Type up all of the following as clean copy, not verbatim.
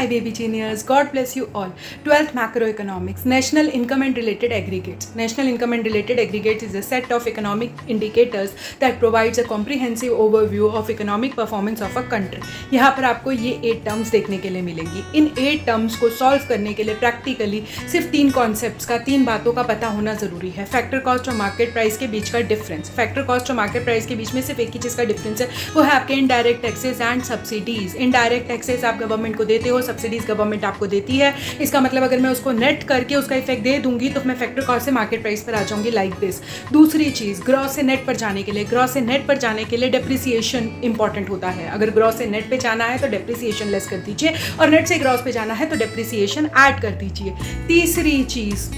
my baby genius, God bless you all. 12th macroeconomics, national income and related aggregates. National income and related aggregates is a set of economic indicators that provides a comprehensive overview of economic performance of a country. यहाँ पर आपको ये 8 terms देखने के लिए मिलेंगी. इन 8 terms को solve करने के लिए प्रैक्टिकली सिर्फ 3 कॉन्सेप्ट्स का, 3 बातों का पता होना ज़रूरी है. फैक्टर कॉस्ट और मार्केट प्राइस के बीच का डिफरेंस. फैक्टर कॉस्ट और मार्केट प्राइस के बीच में सिर्फ एक ही चीज़ का डिफरेंस है, वो है आपके indirect taxes and subsidies. Indirect taxes आप गवर्नमेंट को देते हो, सब्सिडीज़ गवर्नमेंट आपको देती है. इसका मतलब अगर मैं उसको नेट करके उसका इफेक्ट दे दूंगी तो मैं फैक्टर कॉस्ट से मार्केट प्राइस पर आ जाऊंगी लाइक दिस. दूसरी चीज़, ग्रॉस से नेट पर जाने के लिए, ग्रॉस से नेट पर जाने के लिए डेप्रिसिएशन इंपॉर्टेंट होता है. अगर ग्रॉस से नेट पे जाना है तो डेप्रिसिएशन लेस कर दीजिए और नेट से ग्रॉस पे जाना है तो डेप्रिसिएशन ऐड कर दीजिए. तीसरी चीज़,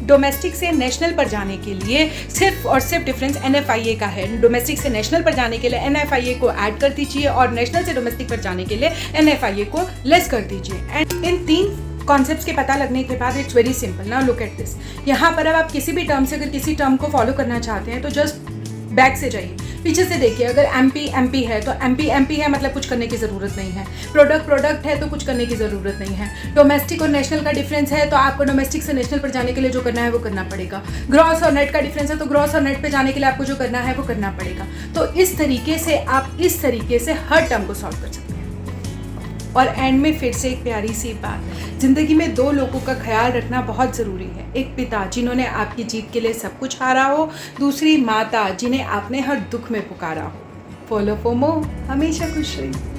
डोमेस्टिक से नेशनल पर जाने के लिए सिर्फ और सिर्फ डिफरेंस NFIA का है. डोमेस्टिक से नेशनल पर जाने के लिए NFIA को ऐड कर दीजिए और नेशनल से डोमेस्टिक पर जाने के लिए NFIA को लेस कर दीजिए. एंड इन 3 कॉन्सेप्ट्स के पता लगने के बाद it's very simple. Now look at this. यहाँ पर अब आप किसी भी टर्म से अगर किसी टर्म को फॉलो करना चाहते हैं तो जस्ट बैक से जाइए, पीछे से देखिए. अगर MP है तो MP है, मतलब कुछ करने की ज़रूरत नहीं है. प्रोडक्ट है तो कुछ करने की ज़रूरत नहीं है. डोमेस्टिक और नेशनल का डिफरेंस है तो आपको डोमेस्टिक से नेशनल पर जाने के लिए जो करना है वो करना पड़ेगा. ग्रॉस और नेट का डिफरेंस है तो ग्रॉस और नेट पे जाने के लिए आपको जो करना है वो करना पड़ेगा. तो इस तरीके से आप इस तरीके से हर टर्म को सॉल्व कर सकते हैं. और एंड में फिर से एक प्यारी सी बात, ज़िंदगी में 2 लोगों का ख्याल रखना बहुत ज़रूरी है. एक पिता जिन्होंने आपकी जीत के लिए सब कुछ हारा हो, दूसरी माता जिन्हें आपने हर दुख में पुकारा हो. फॉलो फॉर मोर, हमेशा खुश रहिए.